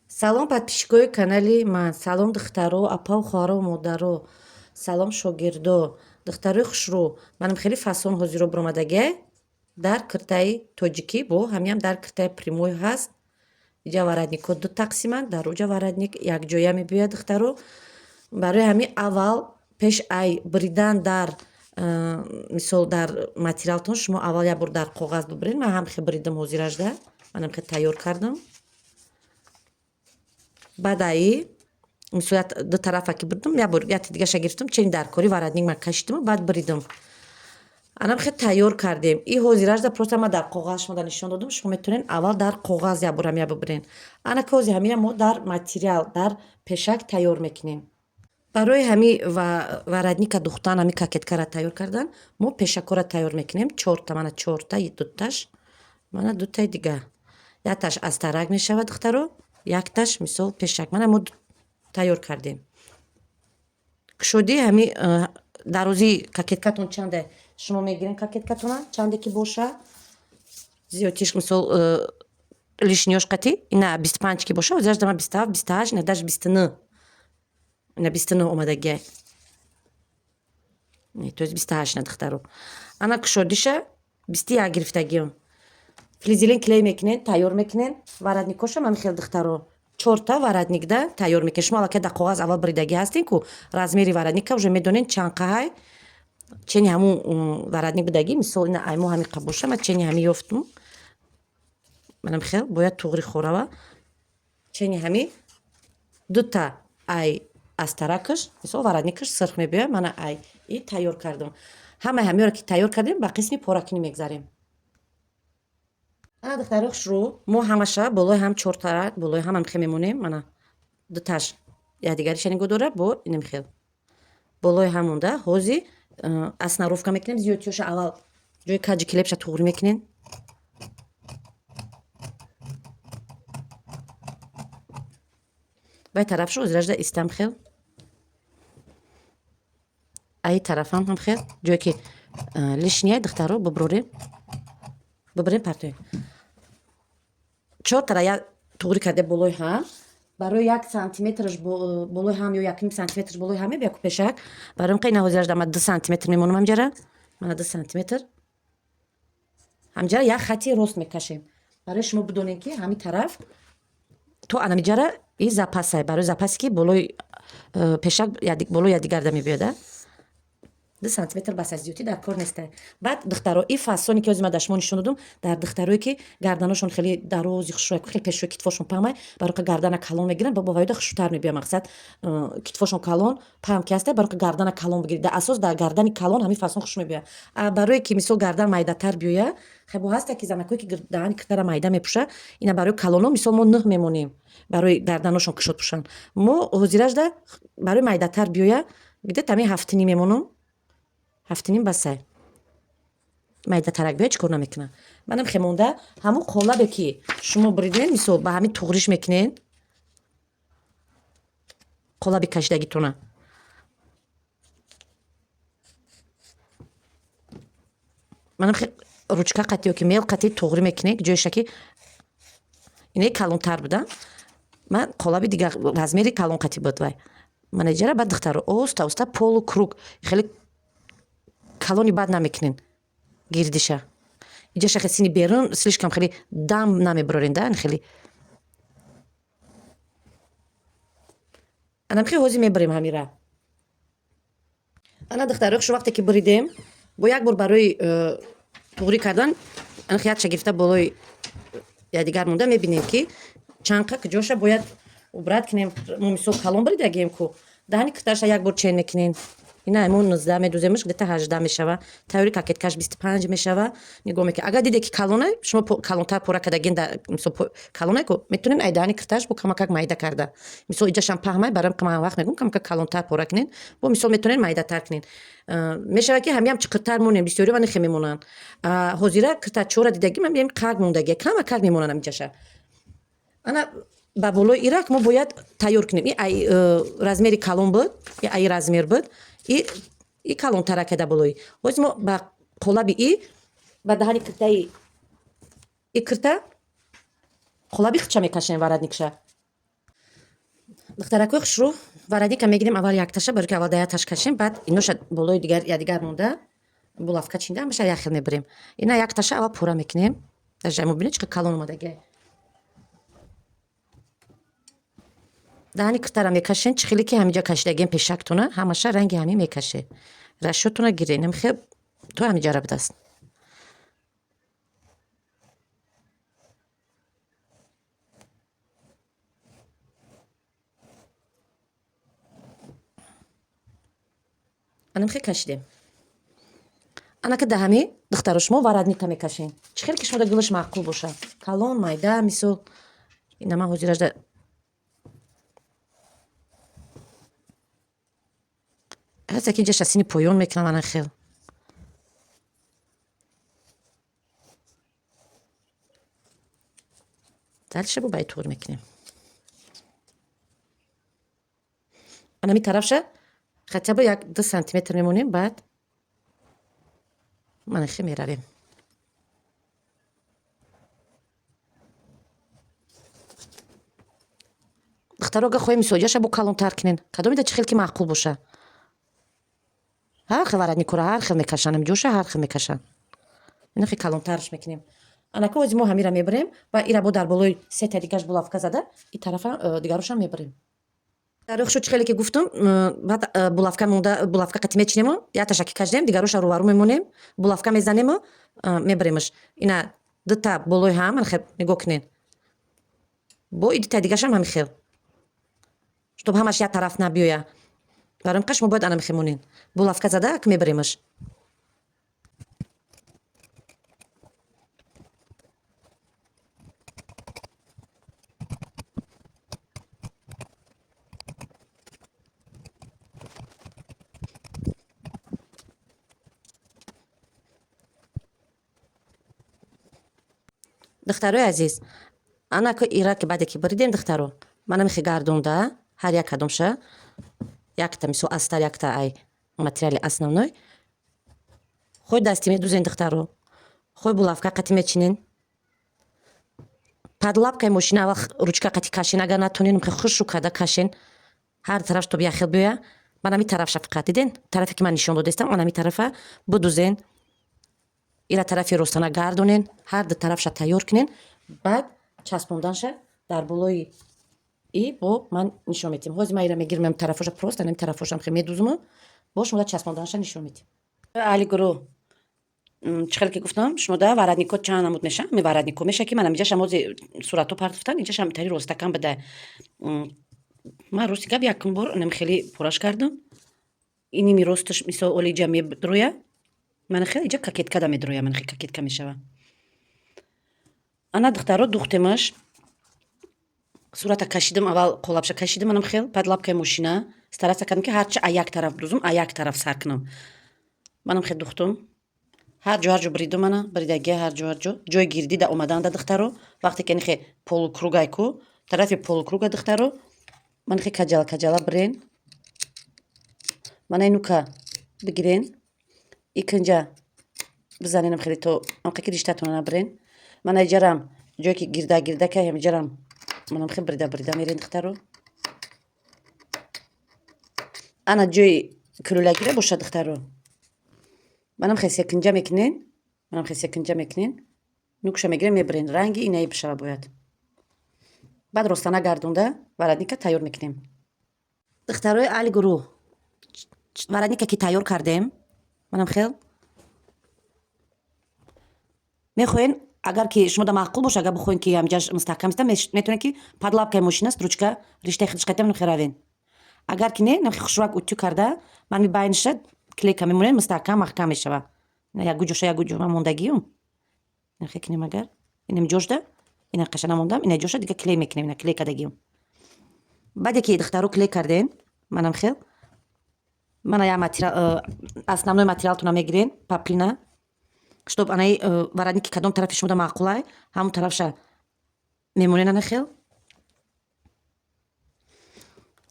Салом подписчикои канали ман, салом духтаро, апау хоҳаро, модаро, салом шогирдо, духтарои хушрӯ. Манам хеле фасон ҳозиро биромадагия дар киртаи тоҷикӣ бо ҳамиам дар киртаи прямой ҳаст. Иҷа варадникҳо ду тақсиманд, дар уҷа варадник якҷоя мебиёяд духтаро. Барои ҳамин аввал пеш ай биридан дар мисол дар материалтон шумо аввал як бор дар коғаз бибиред. Ман ҳам хе биридам ҳозиражда, манам хе тайёр кардам. Баъд аи мисол ду тарафа ки биридам, як бор яки дигаша гирифтам, чени дар кори варадник ман кашидам, баъд биридам. Анам хе тайёр кардем. И ҳозиражда просто ман дар коғаз шумода нишон додам, шумо метавонед аввал дар коғаз як бор ҳамия бибирен. Ана ки ҳозир ҳамия мо дар материал, дар пешак тайёр мекунем. Барои ҳами варадника духтан, ҳами кокеткаро тайёр кардан, мо пешакҳоро тайёр мекунем. Чорта, мана чорта, дуташ, мана дутаи дига. Якташ астарак мешавад духтаро, якташ мисол пешак. Мана мо тайёр кардем. Кушоди ҳами дарозии кокеткатон чанде шумо мегирен кокеткатона, чанде ки боша. Зиёдтиш мисол лишниёш қати, ина 25 ки боша, озиаш дама 27, 28, ина даже 29. Ина 29 омадагия. То есть 28 на духтаро. Ана кушодиша 21 гирифтагиён. Флизелин клей мекунен, тайёр мекунен. Варадникоша ман хел духтаро. Чорта варадникда тайёр мекунен. Шумо аллакай дар коғаз аввал биридаги ҳастин ку размери варадника уже медонен чанд қаҳай. Чени ҳамун варадник бидаги, мисол ина аймо ҳами қа боша, ман чени ҳами ёфтум. Манам хел бояд туғри хӯрава. Чени ҳами дута ай астаракаш, мисол варадникаш сирх мебиёяд, мана ай и тайёр кардам. Ҳамаи ҳамиёро ки тайёр кардем, ба қисми поракунӣ мегзарем. Ана духтарои хушрӯ, мо ҳамаша болои ҳам чортара, болои ҳамам хел мемонем. Мана дуташ якдигариша нигоҳ дора, бо инам хел. Болои ҳамонда ҳозир аснаровка мекунем. Зиёдтиёша аввал ҷои каҷи клепша туғри мекунем. Баи тарафша озиражда истам хел. Аи тарафам ҳам хел. Ҷое ки лишния духтаро биброрем. Бибирем партоем. Чортара як туғри карде болои ҳам. Барои 1 сантиметраш болои ҳам ё 1 сантиметраш болои ҳам мебиёяд ку пешак. Барои ин ина ҳозиражда ман 2 сантиметр мемонам ҳамҷара. Мана 2 сантиметр. Ҳамҷара як хати рост мекашем. Барои шумо бидонед ки ҳами тараф то анамиҷара и запасай. Барои запасе ки болои пешак болои якдигарда мебиёяда. 2 сантиметр бас аз зиёдӣ дар кор нестай. Баъд духтаро и фасоне ки ҳозир ман дар шумо нишон додам, дар духтарое ки гарданашон хеле дарози хушрӯ, хеле пешои китфошон паҳмай, барои ки гардана калон мегиранд, ба ваёда хушрӯтар мебиёяд. Мақсад китфошон калон паҳм ки ҳастай, барои ки гардана калон бигирад. Дар асос дар гардани калон ҳамин фасон хушрӯ мебиёяд. Барое ки мисол гардан майдатар биёяд, хебо ҳаста ки занакое ки даҳани киртара майда мепӯша, ина барои калоно мисол мо 9 мемонем. Барои гарданашон кушод пӯшанд. Мо ҳозиражда барои майдатар биёяд, гидед ҳамин 7 мемонам. 7 басай. Майдатарак биёяд чӣ кор намекунад. Манам хемонда ҳамун қолабе ки шумо бириден, мисол ба ҳамин туғриш мекунен. Қолаби кашидагитона. Манам ручка қати ёки мел қати туғри мекунем, ҷоиша ки инаи калонтар буда. Ман қолаби дигар размери калон қати буд вай. Мана иҷара баъд духтаро оста оста полукруг хеле калони бад намекунен гирдиша. Иҷаша хе сини берун слишком хеле дам намебирорен да, хеле. Анам хе ҳозир мебирем ҳамира. Ана духтаро шу вақте ки биридем, бо як бор барои туғри кардан ана хе якша гирифта болои якдигар монда мебинем ки чанқа ки ҷоша бояд убрат кунем. Мо мисол калон биридагием ку даҳани кирташа як бор чен мекунем. Ина мо 19 медуземаш, где-то 18 мешава. Тайёри кокеткаш 25 мешава. Нигоҳ мекунед. Агар дидед ки калонай, шумо калонтар пора кардагин мисол калонай ку метавонед ай даҳани кирташ бо камакак майда карда. Мисол иҷашам паҳмай, барам ман вақт мегӯям камакак калонтар пора кунед. Бо мисол метавонед майдатар кунед. Мешава ки ҳамиам чиқиртар монем, бисёриёва нехе мемонанд. Ҳозира киртачора дидаги ман мебинем қаг мондагия, камакак мемонанд ҳамиҷаша. Ана ба болои ирак мо бояд тайёр кунем. И ай размери калон буд, и ай размер буд. И калонтара када болои. Ҳозир мо ба қолаби и ба даҳани киртаи и кирта қолаби хича мекашем варадникша. духтаракои хушрӯ варадика мегирем аввал якташа барои ки аввал да якташ кашем баъд иноша болои дигар монда булавка чинда ҳамаша як хел мебарем. Ина якташа аввал пурра мекунем. Дажамо бинед чӣ қадр калон омадагия. даҳани кӯтара мекашем чӣ хеле ки ҳаминҷа кашидагием пешактона ҳамаша ранги ҳамин мекаше. Рашотуна гирӣ намхел то ҳаминҷара будаст. анамхел кашидем. анака даҳами духтаро шумо варадника мекашем. Чӣ хеле ки шумо да гулаш маъқул бошад. Калон, майда, мисол ина ман ҳозирашда ҳаста ки инҷаша сини поён мекунам анахел. дальше бо байтур мекунем. анами тарафша хотя бы 1-2 сантиметр мемонем баъд манахе меравем. духтаро ага хоҳем мисоҷаша бо калонтар кунен. Кадомида чӣ хел ки маъқул боша. ҳар хел варадникора ҳар хел мекашанд ҳамҷоша ҳар хел мекашанд. ина хел калонтараш мекунем. анака ҳозир мо ҳамира мебарем ва ира бо дар болои сета дигаш булавка зада и тарафа дигарошам мебарем. дарохшо чӣ хеле ки гуфтам баъд булавка монда булавка қати мечинемо якташа ки кашидем дигароша рӯбарӯ мемонем булавка мезанемо мебаремаш. ина дута болои ҳам анахел нигоҳ кунен бо и дута дигашам ҳамин хел чтоб ҳамаш як тараф набиёя. барои ҳамин шумо бояд ана мехемонен булавка зада ак мебаремаш. духтарои азиз анако ира ки баъде ки баридем духтаро манам хе гардонда ҳар як кадомша якта мисол астар якта ай материали основной хоҳ дастӣ медузен духтаро хоҳ булавка қати мечинен падлапкаи мошина аввал ручка қати кашен агар натонен хушрӯ карда кашен ҳар тараф чтоб як хел биёя. манами тарафша фақат диден тарафе ки ман нишон додастам манами тарафа будузен ира тарафи ростана гардонен ҳар ду тарафша тайёр кунен баъд часпонданша дар болои и бо ман нишон медиҳем. ҳозир ман ира мегирмам тарафоша прост анами тарафошам хе медузуму бо шумо да часпонданша нишон медиҳем. аҳли гурӯҳ чӣ хеле ки гуфтам шумо да вараднико чанд намуд меша ми вараднико меша ки манам инҷаша ҳозир сурато партофтан инҷаша ҳаминтари ростакан бада ман рости гап якум бор нами хеле пораш кардам иними росташ мисол олиҷа медроя мана хеле иҷа кокеткада медроя мана хеле кокетка мешава. ана духтаро духтемаш сурата кашидам аввал қолапша кашидам манам хел баъд лапкаи мошина стараться кардам ки ҳарчи а як тараф дузум а як тараф сар кунам. манам хел духтам ҳар ҷо баридам ана баридагия ҳар ҷо ҷои гирди да омаданда духтаро вақте ки нихе полукругайку тарафи полукруга духтаро ман хе каҷала бирен мана инука бигирен икинҷа бизаненам хеле то анқа ки риштатона набирен мана иҷарам ҷое ки гирдакай ҳамиҷарам манам хел брида мерен духтаро ана ҷои кӯлолагира боша духтаро манам хел секинҷа мекунен нукша мегирем мебирен ранги инаи бишава бояд баъд ростана гардонда варадника тайёр мекунем. духтарои аҳли гурӯҳ варадника ки тайёр кардем манам хел мехоҳен агар ки шумо да маъқул боша агар бихоҳен ки ҳамҷаш мустаҳкам иста метавонед ки падлапкаи мошинаст ручка риштаи хидшқайта намхе равен агар ки не намхе хушрӯак утю карда ман байниша клейка мемонед мустаҳкам маҳкам мешава. ягу ҷоша ман мондагиём намхе кунем агар инам ҷошда ина қаша намондам ина ҷоша дига клей мекунем ина клей кардагиём. баъде ки духтаро клей кардем манам хел мана як материал основной материалтона мегирен паплина чтоб анаи варадники кадом тарафи шумо да маъқулай ҳамон тарафша мемонен ана хел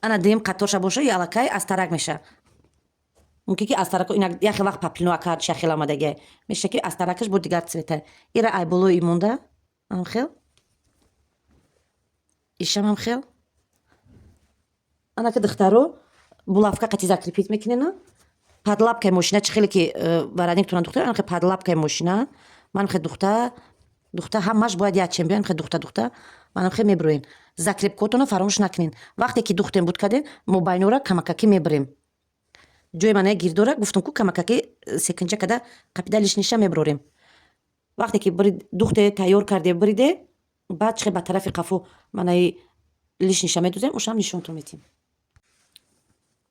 ана дуюм қаторша боша ё аллакай астарак меша мумкин ки астарако ина як хел вақт паплино акардш як хел омадагия меша ки астаракаш бо дигар цвета ира ай болои монда ам хел ишам ам хел ана ки духтаро булавка қати закрепить мекунена падлапкаи мошина чӣ хеле ки варанник тунан духта ана ки падлапкаи мошина ман хе духта ҳамаш бояд ячем биён хе духта манам хе мебуроем закрепкотона фаромӯш накунен вақте ки духтем буд кардем мо байнора камакакӣ мебурем ҷои мана гирдора гуфтум ку камакакӣ секунҷа када қапида лишниша мебурорем вақте ки духте тайёр карде буриде баъд чӣ ба тарафи қафо манаи лишниша медузем ошам нишонтон метиҳем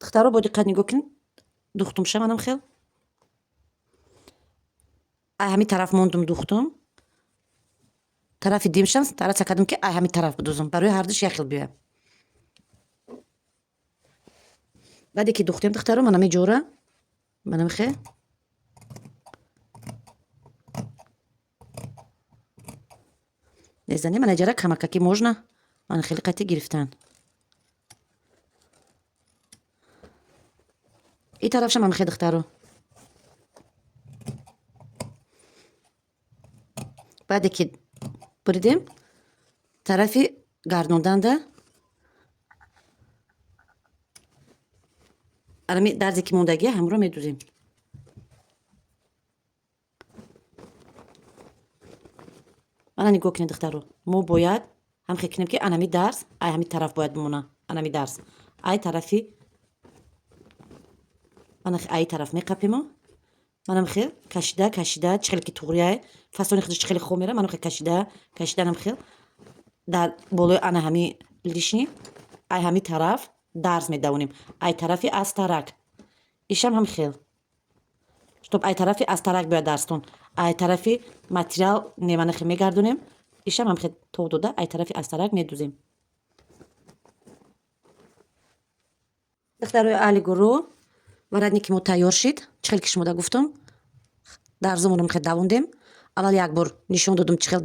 духтаро бо диққат нигоҳ кунед духтумша манам хел ай ҳамин тараф мондум духтум тарафи димшам тараф сакадум ки ай ҳамин тараф будузум барои ҳардуш як хел биёяд баъде ки духтем духтаро манам иҷора манам хе незани мана ҷара камакаки можна ман хеле қати гирифтан и тарафша ман хе духтаро баъде ки буридем тарафи гардонданда арами дарзе ки мондагия ҳамро медузем мана нигоҳ кунед духтаро мо бояд ҳам хе кунем ки анами дарс ай ҳамин тараф бояд бимона анами дарс ай тарафи мана ай тараф меқапемо манам хел кашида чӣ хеле ки туғрияе фасони худаш чӣ хеле хоб мера манам хел кашида нам хел дар болои ана ҳами лишни ай ҳами тараф дарс медавонем ай тарафи астарак ишам ҳам хел чтоб ай тарафи астарак биёяд дарстон ай тарафи материал немана хел мегардонем ишам ҳам хел тоғ дода ай тарафи астарак медузем духтарои аҳли гурӯҳ варанники мо тайёр шид чӣ хел ки шумо да гуфтум дарзумонро хел давондем аввал як бор нишон додум чӣ хел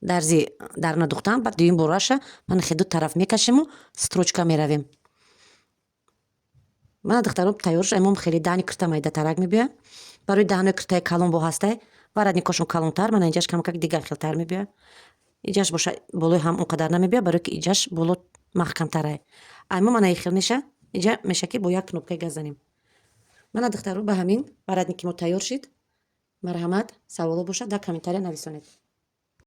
дарзи дарна духтам баъд дуюм бораша ман хел ду тараф мекашему строчка меравем мана духтаро тайёр шуд аммо хеле даҳни кирта майдатарак мебиёяд барои даҳнои киртаи калон бо ҳастай варанникошон калонтар мана инҷаш камакак дигар хелтар мебиёяд иҷаш боша болои ҳам он қадар намебиёяд барое ки иҷаш боло маҳкамтарае аммо мана ин хел меша иҷа меша ки бо як кнопкаи газ занем мана духтаро ба ҳамин варанники мо тайёр шид марҳамат саволо бошад дар комментария нависонед